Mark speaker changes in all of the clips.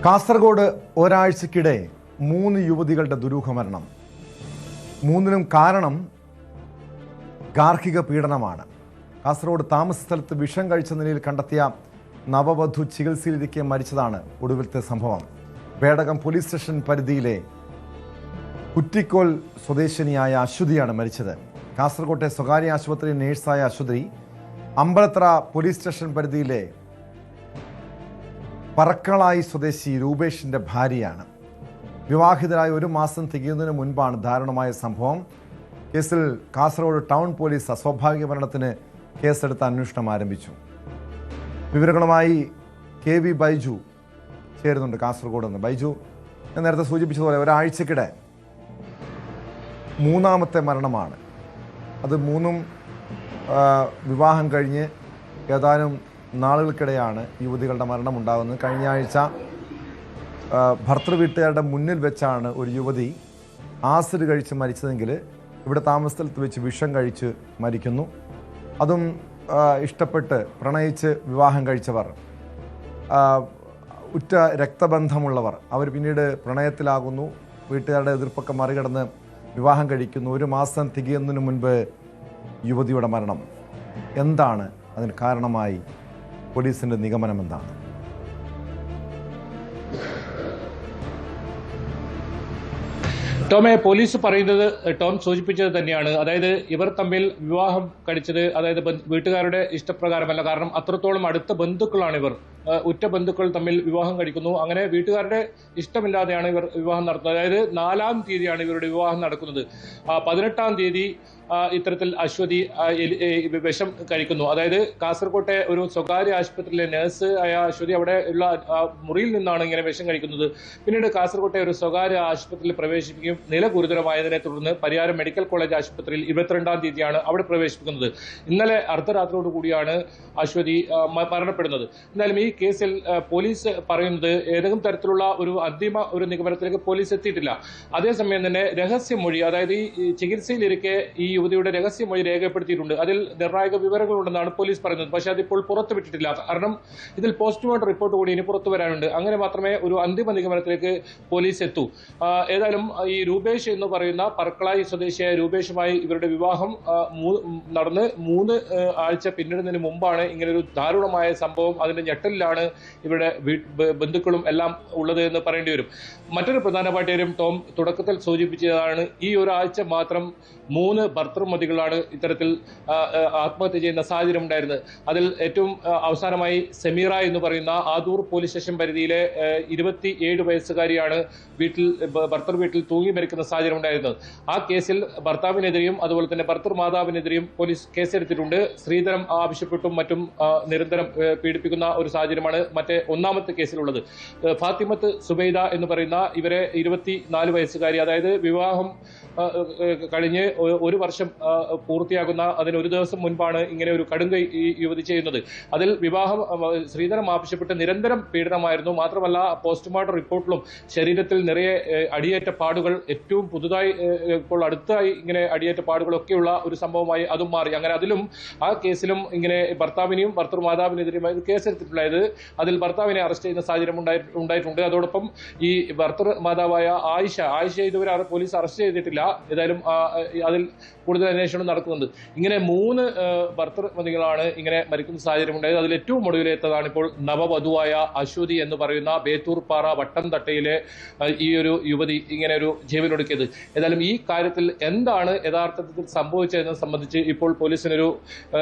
Speaker 1: കാസർഗോഡ് ഒരാഴ്ചക്കിടെ 3 യുവതികളുടെ ദുരൂഹമരണം. മൂന്നിനും കാരണം ഗാർഹിക പീഡനമാണ്. കാസർഗോഡ് താമസ സ്ഥലത്ത് വിഷം കഴിച്ച നിലയിൽ കണ്ടെത്തിയ നവവധു ചികിത്സയിലിരിക്കെ മരിച്ചതാണ് ഒടുവിലത്തെ സംഭവം. പേടകം പോലീസ് സ്റ്റേഷൻ പരിധിയിലെ കുറ്റിക്കോൽ സ്വദേശിനിയായ അശ്വതിയാണ് മരിച്ചത്. കാസർഗോട്ടെ സ്വകാര്യ ആശുപത്രി നേഴ്സായ അശ്വതി അമ്പലത്ര പോലീസ് സ്റ്റേഷൻ പരിധിയിലെ പറക്കളായി സ്വദേശി രൂപേഷിൻ്റെ ഭാര്യയാണ്. വിവാഹിതരായ 1 മാസം തികയുന്നതിന് മുൻപാണ് ദാരുണമായ സംഭവം. കേസിൽ കാസർഗോഡ് ടൗൺ പോലീസ് അസ്വാഭാവിക മരണത്തിന് കേസെടുത്ത് അന്വേഷണം ആരംഭിച്ചു. വിവരങ്ങളുമായി KV ബൈജു ചേരുന്നുണ്ട് കാസർഗോഡ് നിന്ന്. ബൈജു, ഞാൻ നേരത്തെ സൂചിപ്പിച്ചതുപോലെ ഒരാഴ്ചക്കിടെ 3ാമത്തെ മരണമാണ്. അത് 3ഉം വിവാഹം കഴിഞ്ഞ് ഏതാനും നാളുകൾക്കിടെയാണ് യുവതികളുടെ മരണമുണ്ടാകുന്നത്. കഴിഞ്ഞ ആഴ്ച ഭർത്തൃ വീട്ടുകാരുടെ മുന്നിൽ വെച്ചാണ് ഒരു യുവതി ആസിഡ് കഴിച്ച് മരിച്ചതെങ്കിൽ ഇവിടെ താമസസ്ഥലത്ത് വെച്ച് വിഷം കഴിച്ച് മരിക്കുന്നു. അതും ഇഷ്ടപ്പെട്ട് പ്രണയിച്ച് വിവാഹം കഴിച്ചവർ, ഉറ്റ രക്തബന്ധമുള്ളവർ, അവർ പിന്നീട് പ്രണയത്തിലാകുന്നു. വീട്ടുകാരുടെ എതിർപ്പൊക്കെ മറികടന്ന് വിവാഹം കഴിക്കുന്നു. 1 മാസം തികയുന്നതിന് മുൻപ് യുവതിയുടെ മരണം. എന്താണ് അതിന് കാരണമായി പോലീസിന്റെ നിഗമനം എന്താണ്?
Speaker 2: ടോമെ, പോലീസ് പറയുന്നത് ടോം സൂചിപ്പിച്ചത് തന്നെയാണ്. അതായത് ഇവർ തമ്മിൽ വിവാഹം കഴിച്ചത് അതായത് വീട്ടുകാരുടെ ഇഷ്ടപ്രകാരമല്ല. കാരണം അത്രത്തോളം അടുത്ത ബന്ധുക്കളാണ് ഇവർ. ഉറ്റ ബന്ധുക്കൾ തമ്മിൽ വിവാഹം കഴിക്കുന്നു. അങ്ങനെ വീട്ടുകാരുടെ ഇഷ്ടമില്ലാതെയാണ് ഇവർ വിവാഹം നടത്തുന്നത്. അതായത് 4ാം തീയതിയാണ് ഇവരുടെ വിവാഹം നടക്കുന്നത്. 18ാം തീയതി ഇത്തരത്തിൽ അശ്വതി വിഷം കഴിക്കുന്നു. അതായത് കാസർകോട്ടെ ഒരു സ്വകാര്യ ആശുപത്രിയിലെ നഴ്സ് ആയ അശ്വതി അവിടെ ഉള്ള മുറിയിൽ നിന്നാണ് ഇങ്ങനെ വിഷം കഴിക്കുന്നത്. പിന്നീട് കാസർകോട്ടെ ഒരു സ്വകാര്യ ആശുപത്രിയിൽ പ്രവേശിപ്പിക്കുകയും നില ഗുരുതരമായതിനെ തുടർന്ന് പരിയാരം മെഡിക്കൽ കോളേജ് ആശുപത്രിയിൽ 22ാം തീയതിയാണ് അവിടെ പ്രവേശിപ്പിക്കുന്നത്. ഇന്നലെ അർദ്ധരാത്രിയോട് കൂടിയാണ് അശ്വതി മരണപ്പെടുന്നത്. എന്നാലും ഈ കേസിൽ പോലീസ് പറയുന്നത് ഏതെങ്കിലും തരത്തിലുള്ള ഒരു നിഗമനത്തിലേക്ക് പോലീസ് എത്തിയിട്ടില്ല. അതേസമയം തന്നെ രഹസ്യമൊഴി, അതായത് ഈ ചികിത്സയിലിരിക്കെ ഈ യുവതിയുടെ രഹസ്യമൊഴി രേഖപ്പെടുത്തിയിട്ടുണ്ട്. അതിൽ നിർണായക വിവരങ്ങളുണ്ടെന്നാണ് പോലീസ് പറയുന്നത്. പക്ഷേ അതിപ്പോൾ പുറത്തുവിട്ടിട്ടില്ല. കാരണം ഇതിൽ പോസ്റ്റ്മോർട്ടം റിപ്പോർട്ട് കൂടി ഇനി പുറത്തു വരാനുണ്ട്. അങ്ങനെ മാത്രമേ ഒരു അന്തിമ നിഗമനത്തിലേക്ക് പോലീസ് എത്തൂ. ഏതായാലും ഈ രൂപേഷ് എന്ന് പറയുന്ന പറക്കളായി സ്വദേശിയായ രൂപേഷുമായി ഇവരുടെ വിവാഹം നടന്ന് 3 ആഴ്ച പിന്നിടുന്നതിന് മുമ്പാണ് ഇങ്ങനൊരു ദാരുണമായ സംഭവം. അതിന്റെ ഞെട്ടലിലാണ് ഇവരുടെ ബന്ധുക്കളും എല്ലാം ഉള്ളത് എന്ന് പറയേണ്ടി വരും. മറ്റൊരു പ്രധാനപ്പെട്ട കാര്യം ടോം തുടക്കത്തിൽ സൂചിപ്പിച്ചതാണ്, ഈ ഒരാഴ്ച മാത്രം 3 ഭർത്തൃമതികളാണ് ഇത്തരത്തിൽ ആത്മഹത്യ ചെയ്യുന്ന സാഹചര്യം ഉണ്ടായിരുന്നത്. അതിൽ ഏറ്റവും അവസാനമായി സമീറ എന്ന് പറയുന്ന ആദൂർ പോലീസ് സ്റ്റേഷൻ പരിധിയിലെ 27 വയസ്സുകാരിയാണ് ഭർത്തൃ വീട്ടിൽ തൂങ്ങി മരിക്കുന്ന സാഹചര്യം ഉണ്ടായിരുന്നത്. ആ കേസിൽ ഭർത്താവിനെതിരെയും അതുപോലെ തന്നെ ഭർത്തൃമാതാവിനെതിരെയും പോലീസ് കേസെടുത്തിട്ടുണ്ട്. സ്ത്രീധനം ആവശ്യപ്പെട്ടും മറ്റും നിരന്തരം പീഡിപ്പിക്കുന്ന ഒരു സാഹചര്യമാണ് മറ്റേ 1ാമത്തെ കേസിലുള്ളത്. ഫാത്തിമത്ത് സുബൈദ എന്ന് പറയുന്ന ഇവരെ 24 വയസ്സുകാരി, അതായത് വിവാഹം കഴിഞ്ഞ് 1 വർഷം പൂർത്തിയാകുന്ന അതിന് 1 ദിവസം മുൻപാണ് ഇങ്ങനെ ഒരു കടുങ്കൈ ഈ യുവതി ചെയ്യുന്നത്. അതിൽ സ്ത്രീധനം ആവശ്യപ്പെട്ട് നിരന്തരം പീഡനമായിരുന്നു. മാത്രമല്ല പോസ്റ്റ്മോർട്ടം റിപ്പോർട്ടിലും ശരീരത്തിൽ നിറയെ അടിയേറ്റ പാടുകൾ, ഏറ്റവും പുതുതായി ഇപ്പോൾ അടുത്തായി ഇങ്ങനെ അടിയേറ്റ പാടുകളൊക്കെയുള്ള ഒരു സംഭവമായി അതും മാറി. അങ്ങനെ അതിലും ആ കേസിലും ഇങ്ങനെ ഭർത്താവിനെയും ഭർത്തൃമാതാവിനെതിരെയും കേസെടുത്തിട്ടുള്ളത്. അതിൽ ഭർത്താവിനെ അറസ്റ്റ് ചെയ്യുന്ന സാഹചര്യം ഉണ്ടായിട്ടുണ്ട്. അതോടൊപ്പം ഈ ഭർത്തൃമാതാവായ ആയിഷ ഇതുവരെ പോലീസ് അറസ്റ്റ് ചെയ്തിട്ടില്ല. ഏതായാലും അതിൽ കൂടുതൽ അന്വേഷണം നടക്കുന്നുണ്ട്. ഇങ്ങനെ 3 ഭർത്തൃമതികളാണ് ഇങ്ങനെ മരിക്കുന്ന സാഹചര്യം ഉണ്ടായത്. അതിൽ ഏറ്റവും ഒടുവിലെത്തതാണ് ഇപ്പോൾ നവവധുവായ അശ്വതി എന്ന് പറയുന്ന ബേത്തൂർപ്പാറ വട്ടംതട്ടയിലെ ഈ ഒരു യുവതി ഇങ്ങനെ ഒരു ജീവനൊടുക്കിയത്. ഏതായാലും ഈ കാര്യത്തിൽ എന്താണ് യഥാർത്ഥത്തിൽ സംഭവിച്ചതെന്ന് സംബന്ധിച്ച് ഇപ്പോൾ പോലീസിനൊരു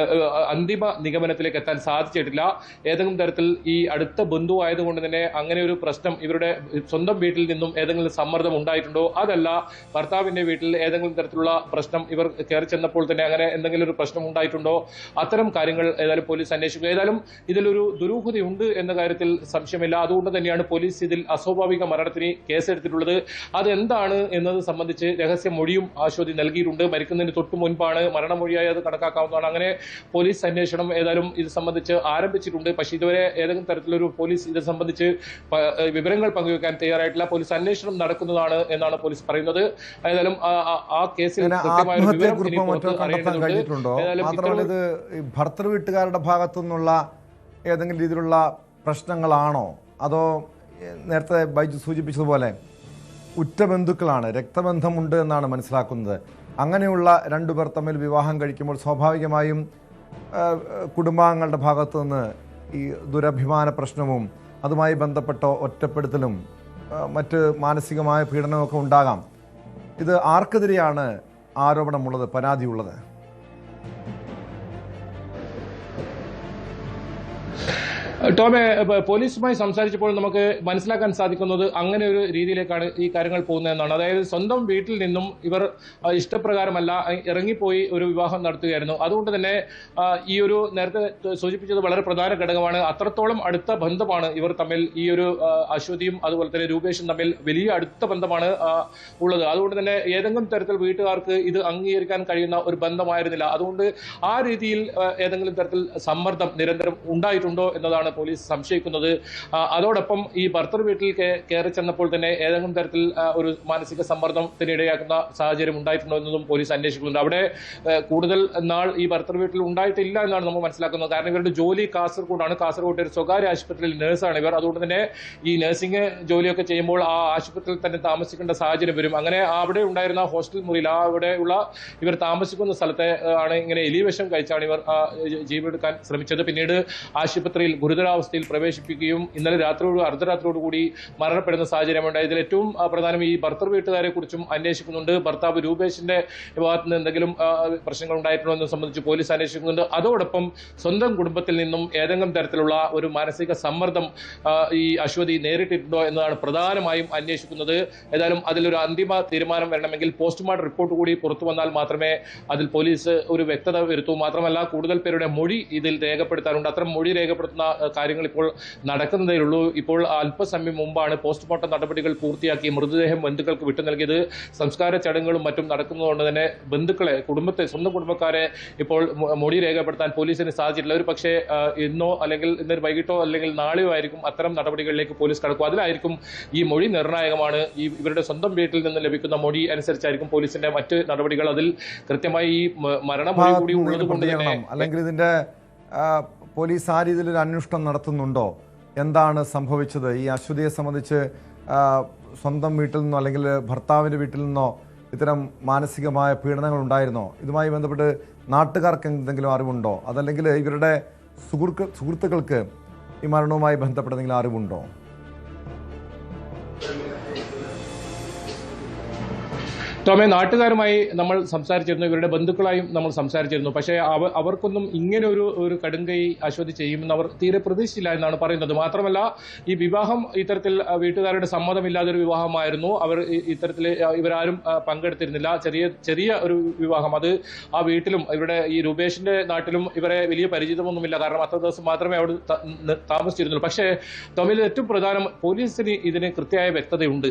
Speaker 2: അന്തിമ നിഗമനത്തിലേക്ക് എത്താൻ സാധിച്ചിട്ടില്ല. ഏതെങ്കിലും തരത്തിൽ ഈ അടുത്ത ബന്ധു ആയതുകൊണ്ട് തന്നെ അങ്ങനെ ഒരു പ്രശ്നം ഇവരുടെ സ്വന്തം വീട്ടിൽ നിന്നും ഏതെങ്കിലും സമ്മർദ്ദം ഉണ്ടായിട്ടുണ്ടോ, അതല്ല ഭർത്താവിന്റെ വീട്ടിൽ ഏതെങ്കിലും തരത്തിലുള്ള പ്രശ്നം ഇവർ കയറി ചെന്നപ്പോൾ തന്നെ അങ്ങനെ എന്തെങ്കിലും ഒരു പ്രശ്നം ഉണ്ടായിട്ടുണ്ടോ, അത്തരം കാര്യങ്ങൾ ഏതായാലും പോലീസ് അന്വേഷിക്കുക. ഏതായാലും ഇതിലൊരു ദുരൂഹതയുണ്ട് എന്ന കാര്യത്തിൽ സംശയമില്ല. അതുകൊണ്ട് തന്നെയാണ് പോലീസ് ഇതിൽ അസ്വാഭാവിക മരണത്തിന് കേസെടുത്തിട്ടുള്ളത്. അതെന്താണ് എന്നത് സംബന്ധിച്ച് രഹസ്യമൊഴിയും അശ്വതി നൽകിയിട്ടുണ്ട്. മരിക്കുന്നതിന് തൊട്ടു മുൻപാണ് മരണമൊഴിയായി അത് കണക്കാക്കാവുന്നതാണ്. അങ്ങനെ പോലീസ് അന്വേഷണം ഏതായാലും ഇത് സംബന്ധിച്ച് ആരംഭിച്ചിട്ടുണ്ട്. പക്ഷേ ഇതുവരെ ഏതെങ്കിലും തരത്തിലൊരു പോലീസ് ഇത് സംബന്ധിച്ച് വിവരങ്ങൾ പങ്കുവെക്കാൻ തയ്യാറായിട്ടില്ല. പോലീസ് അന്വേഷണം നടക്കുന്നതാണ് എന്നാണ് പോലീസ് പറയുന്നത്. ഏതായാലും ആ കേസിൽ കൃത്യമായ ഒരു വിവരം
Speaker 1: മാത്രമല്ല, ഇത് ഭർത്തൃ വീട്ടുകാരുടെ ഭാഗത്തു നിന്നുള്ള ഏതെങ്കിലും രീതിയിലുള്ള പ്രശ്നങ്ങളാണോ, അതോ നേരത്തെ ബൈജു സൂചിപ്പിച്ചതുപോലെ ഉറ്റ ബന്ധുക്കളാണ്, രക്തബന്ധമുണ്ട് എന്നാണ് മനസ്സിലാക്കുന്നത്. അങ്ങനെയുള്ള രണ്ടുപേർ തമ്മിൽ വിവാഹം കഴിക്കുമ്പോൾ സ്വാഭാവികമായും കുടുംബാംഗങ്ങളുടെ ഭാഗത്തു നിന്ന് ഈ ദുരഭിമാന പ്രശ്നവും അതുമായി ബന്ധപ്പെട്ട ഒറ്റപ്പെടുത്തലും മറ്റ് മാനസികമായ പീഡനമൊക്കെ ഉണ്ടാകാം. ഇത് ആർക്കെതിരെയാണ് ആരോപണമുള്ളത്, പരാതിയുള്ളത്?
Speaker 2: ടോമെ, പോലീസുമായി സംസാരിച്ചപ്പോൾ നമുക്ക് മനസ്സിലാക്കാൻ സാധിക്കുന്നത് അങ്ങനെ ഒരു രീതിയിലേക്കാണ് ഈ കാര്യങ്ങൾ പോകുന്നതെന്നാണ്. അതായത് സ്വന്തം വീട്ടിൽ നിന്നും ഇവർ ഇഷ്ടപ്രകാരമല്ല ഇറങ്ങിപ്പോയി ഒരു വിവാഹം നടത്തുകയായിരുന്നു. അതുകൊണ്ട് തന്നെ ഈ ഒരു നേരത്തെ സൂചിപ്പിച്ചത് വളരെ പ്രധാന ഘടകമാണ്. അത്രത്തോളം അടുത്ത ബന്ധമാണ് ഇവർ തമ്മിൽ, ഈ ഒരു അശ്വതിയും അതുപോലെ തന്നെ രൂപേഷും തമ്മിൽ വലിയ അടുത്ത ബന്ധമാണ് ഉള്ളത്. അതുകൊണ്ട് തന്നെ ഏതെങ്കിലും തരത്തിൽ വീട്ടുകാർക്ക് ഇത് അംഗീകരിക്കാൻ കഴിയുന്ന ഒരു ബന്ധമായിരുന്നില്ല. അതുകൊണ്ട് ആ രീതിയിൽ ഏതെങ്കിലും തരത്തിൽ സമ്മർദ്ദം നിരന്തരം ഉണ്ടായിട്ടുണ്ടോ എന്നതാണ് പോലീസ് സംശയിക്കുന്നത്. അതോടൊപ്പം ഈ ഭർത്തൃ വീട്ടിൽ കയറി ചെന്നപ്പോൾ തന്നെ ഏതെങ്കിലും തരത്തിൽ ഒരു മാനസിക സമ്മർദ്ദത്തിന് ഇടയാക്കുന്ന സാഹചര്യം ഉണ്ടായിട്ടുണ്ടോ എന്നതും പോലീസ് അന്വേഷിക്കുന്നുണ്ട്. അവിടെ കൂടുതൽ നാൾ ഈ ഭർത്തൃ വീട്ടിൽ ഉണ്ടായിട്ടില്ല എന്നാണ് നമ്മൾ മനസ്സിലാക്കുന്നത്. കാരണം ഇവരുടെ ജോലി കാസർഗോഡാണ്. കാസർഗോഡ് ഒരു സ്വകാര്യ ആശുപത്രിയിൽ നഴ്സാണ് ഇവർ. അതുകൊണ്ട് തന്നെ ഈ നഴ്സിംഗ് ജോലിയൊക്കെ ചെയ്യുമ്പോൾ ആ ആശുപത്രിയിൽ തന്നെ താമസിക്കേണ്ട സാഹചര്യം വരും. അങ്ങനെ അവിടെ ഉണ്ടായിരുന്ന ഹോസ്റ്റൽ മുറിയിൽ അവിടെയുള്ള ഇവർ താമസിക്കുന്ന സ്ഥലത്തെ ആണ് ഇങ്ങനെ എലിവിഷം കഴിച്ചാണ് ഇവർ ജീവനെടുക്കാൻ ശ്രമിച്ചത്. പിന്നീട് ആശുപത്രിയിൽ ഗുരുതരാവസ്ഥയിൽ പ്രവേശിപ്പിക്കുകയും ഇന്നലെ അർദ്ധരാത്രിയോടുകൂടി മരണപ്പെടുന്ന സാഹചര്യമുണ്ടായി. ഇതിൽ ഏറ്റവും പ്രധാനം ഈ ഭർത്തൃ വീട്ടുകാരെ കുറിച്ചും അന്വേഷിക്കുന്നുണ്ട്. ഭർത്താവ് രൂപേഷിന്റെ ഭാഗത്ത് നിന്ന് എന്തെങ്കിലും പ്രശ്നങ്ങൾ ഉണ്ടായിട്ടുണ്ടോ എന്ന് സംബന്ധിച്ച് പോലീസ് അന്വേഷിക്കുന്നുണ്ട്. അതോടൊപ്പം സ്വന്തം കുടുംബത്തിൽ നിന്നും ഏതെങ്കിലും തരത്തിലുള്ള ഒരു മാനസിക സമ്മർദ്ദം ഈ അശ്വതി നേരിട്ടിട്ടുണ്ടോ എന്നതാണ് പ്രധാനമായും അന്വേഷിക്കുന്നത്. ഏതായാലും അതിലൊരു അന്തിമ തീരുമാനം വരണമെങ്കിൽ പോസ്റ്റ്മോർട്ടം റിപ്പോർട്ട് കൂടി പുറത്തു വന്നാൽ മാത്രമേ അതിൽ പോലീസ് ഒരു വ്യക്തത വരുത്തൂ. മാത്രമല്ല കൂടുതൽ പേരുടെ മൊഴി ഇതിൽ രേഖപ്പെടുത്താറുണ്ട്. അത്തരം മൊഴി രേഖപ്പെടുത്തുന്ന കാര്യങ്ങൾ ഇപ്പോൾ നടക്കുന്നതേയുള്ളൂ. ഇപ്പോൾ അല്പസമയം മുമ്പാണ് പോസ്റ്റ്മോർട്ടം നടപടികൾ പൂർത്തിയാക്കി മൃതദേഹം ബന്ധുക്കൾക്ക് വിട്ടു നൽകിയത്. സംസ്കാര ചടങ്ങുകളും മറ്റും നടക്കുന്നതുകൊണ്ട് തന്നെ ബന്ധുക്കളെ, സ്വന്തം കുടുംബക്കാരെ ഇപ്പോൾ മൊഴി രേഖപ്പെടുത്താൻ പോലീസിന് സാധിച്ചിട്ടില്ല. ഒരു പക്ഷേ ഇന്നോ അല്ലെങ്കിൽ ഇന്നൊരു വൈകിട്ടോ അല്ലെങ്കിൽ നാളെയോ ആയിരിക്കും അത്തരം നടപടികളിലേക്ക് പോലീസ് കടക്കും. അതിലായിരിക്കും ഈ മൊഴി നിർണായകമാണ്. ഇവരുടെ സ്വന്തം വീട്ടിൽ നിന്ന് ലഭിക്കുന്ന മൊഴി അനുസരിച്ചായിരിക്കും പോലീസിന്റെ മറ്റ് നടപടികൾ. അതിൽ കൃത്യമായി ഈ മരണമൊഴി കൂടി ഉള്ളത് കൊണ്ട് തന്നെ,
Speaker 1: അല്ലെങ്കിൽ ഇതിന്റെ പോലീസ് ആ രീതിയിൽ ഒരു അന്വേഷണം നടത്തുന്നുണ്ടോ? എന്താണ് സംഭവിച്ചത്? ഈ അശ്വതിയെ സംബന്ധിച്ച് സ്വന്തം വീട്ടിൽ നിന്നോ അല്ലെങ്കിൽ ഭർത്താവിൻ്റെ വീട്ടിൽ നിന്നോ ഇത്തരം മാനസികമായ പീഡനങ്ങൾ ഉണ്ടായിരുന്നോ? ഇതുമായി ബന്ധപ്പെട്ട് നാട്ടുകാർക്ക് എന്തെങ്കിലും അറിവുണ്ടോ? അതല്ലെങ്കിൽ ഇവരുടെ സുഹൃത്തുക്കൾക്ക് ഈ മരണവുമായി ബന്ധപ്പെട്ട എന്തെങ്കിലും അറിവുണ്ടോ?
Speaker 2: ടോമെ, നാട്ടുകാരുമായി നമ്മൾ സംസാരിച്ചിരുന്നു, ഇവരുടെ ബന്ധുക്കളായും നമ്മൾ സംസാരിച്ചിരുന്നു. പക്ഷേ അവർക്കൊന്നും ഇങ്ങനെ ഒരു കടുങ്കൈ അശ്വതി ചെയ്യുമെന്ന് അവർ തീരെ പ്രതീക്ഷിച്ചില്ല എന്നാണ് പറയുന്നത്. മാത്രമല്ല ഈ വിവാഹം ഇത്തരത്തിൽ വീട്ടുകാരുടെ സമ്മതമില്ലാതൊരു വിവാഹമായിരുന്നു. ഇത്തരത്തിൽ ഇവരാരും പങ്കെടുത്തിരുന്നില്ല. ചെറിയ ഒരു വിവാഹം. അത് ആ വീട്ടിലും ഇവരുടെ ഈ രൂപേഷിന്റെ നാട്ടിലും ഇവരെ വലിയ പരിചിതമൊന്നുമില്ല. കാരണം അത്ര ദിവസം മാത്രമേ അവിടെ താമസിച്ചിരുന്നുള്ളൂ. പക്ഷേ ടോമിൽ ഏറ്റവും പ്രധാനം പോലീസിന് ഇതിന് കൃത്യമായ വ്യക്തതയുണ്ട്.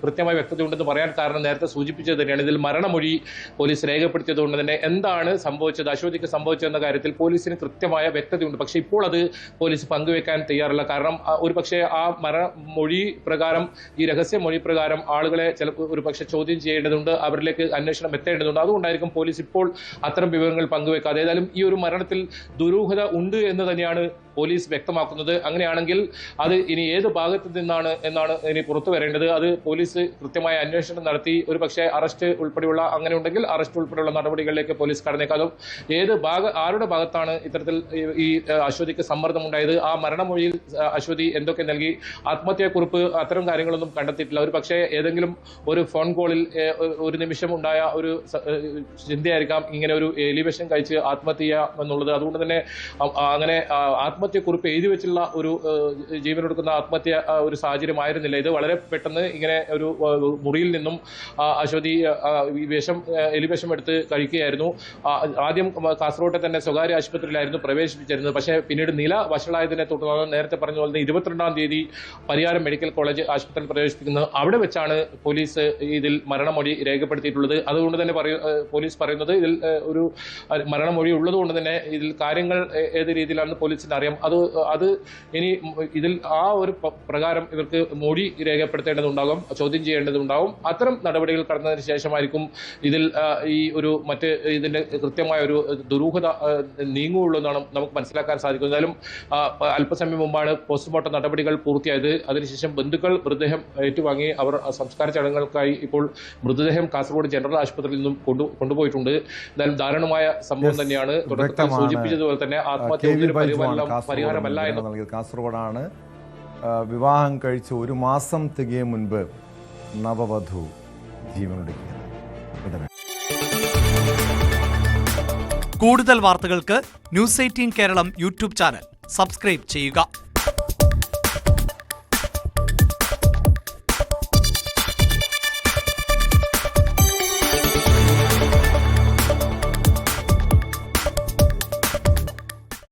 Speaker 2: കൃത്യമായ വ്യക്തതയുണ്ടെന്ന് പറയാൻ കാരണം നേരത്തെ സൂചിപ്പിച്ചത് തന്നെയാണ്. ഇതിൽ മരണമൊഴി പോലീസ് രേഖപ്പെടുത്തിയതുകൊണ്ട് തന്നെ എന്താണ് സംഭവിച്ചത്, അശ്വതിക്ക് സംഭവിച്ചതെന്ന കാര്യത്തിൽ പോലീസിന് കൃത്യമായ വ്യക്തതയുണ്ട്. പക്ഷേ ഇപ്പോൾ അത് പോലീസ് പങ്കുവെക്കാൻ തയ്യാറല്ല. കാരണം ഒരു പക്ഷേ ആ മരണമൊഴി പ്രകാരം, ഈ രഹസ്യമൊഴി പ്രകാരം ആളുകളെ ഒരു പക്ഷേ ചോദ്യം ചെയ്യേണ്ടതുണ്ട്, അവരിലേക്ക് അന്വേഷണം എത്തേണ്ടതുണ്ട്. അതുകൊണ്ടായിരിക്കും പോലീസ് ഇപ്പോൾ അത്തരം വിവരങ്ങൾ പങ്കുവെക്കാതെ. ഏതായാലും ഈ ഒരു മരണത്തിൽ ദുരൂഹത ഉണ്ട് എന്ന് തന്നെയാണ് പോലീസ് വ്യക്തമാക്കുന്നത്. അങ്ങനെയാണെങ്കിൽ അത് ഇനി ഏത് ഭാഗത്ത് നിന്നാണ് എന്നാണ് ഇനി പുറത്തു വരേണ്ടത്. അത് പോലീസ് കൃത്യമായ അന്വേഷണം നടത്തി ഒരു പക്ഷേ അറസ്റ്റ് ഉൾപ്പെടെയുള്ള, അങ്ങനെ ഉണ്ടെങ്കിൽ അറസ്റ്റ് ഉൾപ്പെടെയുള്ള നടപടികളിലേക്ക് പോലീസ് കടന്നേക്കാം. ആരുടെ ഭാഗത്താണ് ഇത്തരത്തിൽ ഈ അശ്വതിക്ക് സമ്മർദ്ദം ഉണ്ടായത്, ആ മരണമൊഴിയിൽ അശ്വതി എന്തൊക്കെ നൽകി, ആത്മഹത്യാക്കുറിപ്പ്, അത്തരം കാര്യങ്ങളൊന്നും കണ്ടെത്തിയിട്ടില്ല. ഒരു പക്ഷേ ഏതെങ്കിലും ഒരു ഫോൺ കോളിൽ ഒരു നിമിഷം ഉണ്ടായ ഒരു ചിന്തയായിരിക്കാം ഇങ്ങനെ ഒരു എലിവേഷൻ കഴിച്ച് ആത്മഹത്യ എന്നുള്ളത്. അതുകൊണ്ട് തന്നെ അങ്ങനെ ആത്മഹത്യക്കുറിപ്പ് എഴുതി വെച്ചുള്ള ഒരു ജീവനെടുക്കുന്ന ആത്മഹത്യ ഒരു സാഹചര്യമായിരുന്നില്ല. ഇത് വളരെ പെട്ടെന്ന് ഇങ്ങനെ ഒരു മുറിയിൽ നിന്നും അശ്വതി എലിവിഷം എടുത്ത് കഴിക്കുകയായിരുന്നു. ആദ്യം കാസർഗോട്ടെ തന്നെ സ്വകാര്യ ആശുപത്രിയിലായിരുന്നു പ്രവേശിപ്പിച്ചിരുന്നത്. പക്ഷേ പിന്നീട് നില വഷളായതിനെ തുടർന്ന് നേരത്തെ പറഞ്ഞ പോലെ 22-ാം തീയതി പരിയാരം മെഡിക്കൽ കോളേജ് ആശുപത്രിയിൽ പ്രവേശിപ്പിക്കുന്നത്. അവിടെ വെച്ചാണ് പോലീസ് ഇതിൽ മരണമൊഴി രേഖപ്പെടുത്തിയിട്ടുള്ളത്. അതുകൊണ്ട് തന്നെ പോലീസ് പറയുന്നത് ഇതിൽ ഒരു മരണമൊഴി ഉള്ളത് കൊണ്ട് തന്നെ ഇതിൽ കാര്യങ്ങൾ ഏത് രീതിയിലാണെന്ന് പോലീസിന് അറിയാം. കാര്യം അത് ഇനി ഇതിൽ ആ ഒരു പ്രകാരം ഇവർക്ക് മൊഴി രേഖപ്പെടുത്തേണ്ടതുണ്ടാകും, ചോദ്യം ചെയ്യേണ്ടതുണ്ടാകും. അത്തരം നടപടികൾ കടന്നതിന് ശേഷമായിരിക്കും ഇതിൽ ഈ ഒരു ഇതിന്റെ കൃത്യമായ ഒരു ദുരൂഹത നീങ്ങുകയുള്ളൂ എന്നാണ് നമുക്ക് മനസ്സിലാക്കാൻ സാധിക്കുന്നത്. എന്തായാലും അല്പസമയം മുമ്പാണ് പോസ്റ്റ്മോർട്ടം നടപടികൾ പൂർത്തിയായത്. അതിനുശേഷം ബന്ധുക്കൾ മൃതദേഹം ഏറ്റുവാങ്ങി അവർ സംസ്കാര ചടങ്ങുകൾക്കായി ഇപ്പോൾ മൃതദേഹം കാസർഗോഡ് ജനറൽ ആശുപത്രിയിൽ നിന്നും കൊണ്ടുപോയിട്ടുണ്ട്. എന്തായാലും ദാരുണമായ സംഭവം തന്നെയാണ്. തുടക്കത്തിൽ സൂചിപ്പിച്ചതുപോലെ തന്നെ ആത്മഹത്യ പരിഹാരമല്ല എന്ന്.
Speaker 1: കാസർഗോഡാണ് വിവാഹം കഴിച്ച് 1 മാസം തികയും മുൻപ് നവവധു ജീവനൊടുക്കിയത്.
Speaker 3: കൂടുതൽ വാർത്തകൾക്ക് news 18 Keralam YouTube channel subscribe ചെയ്യുക.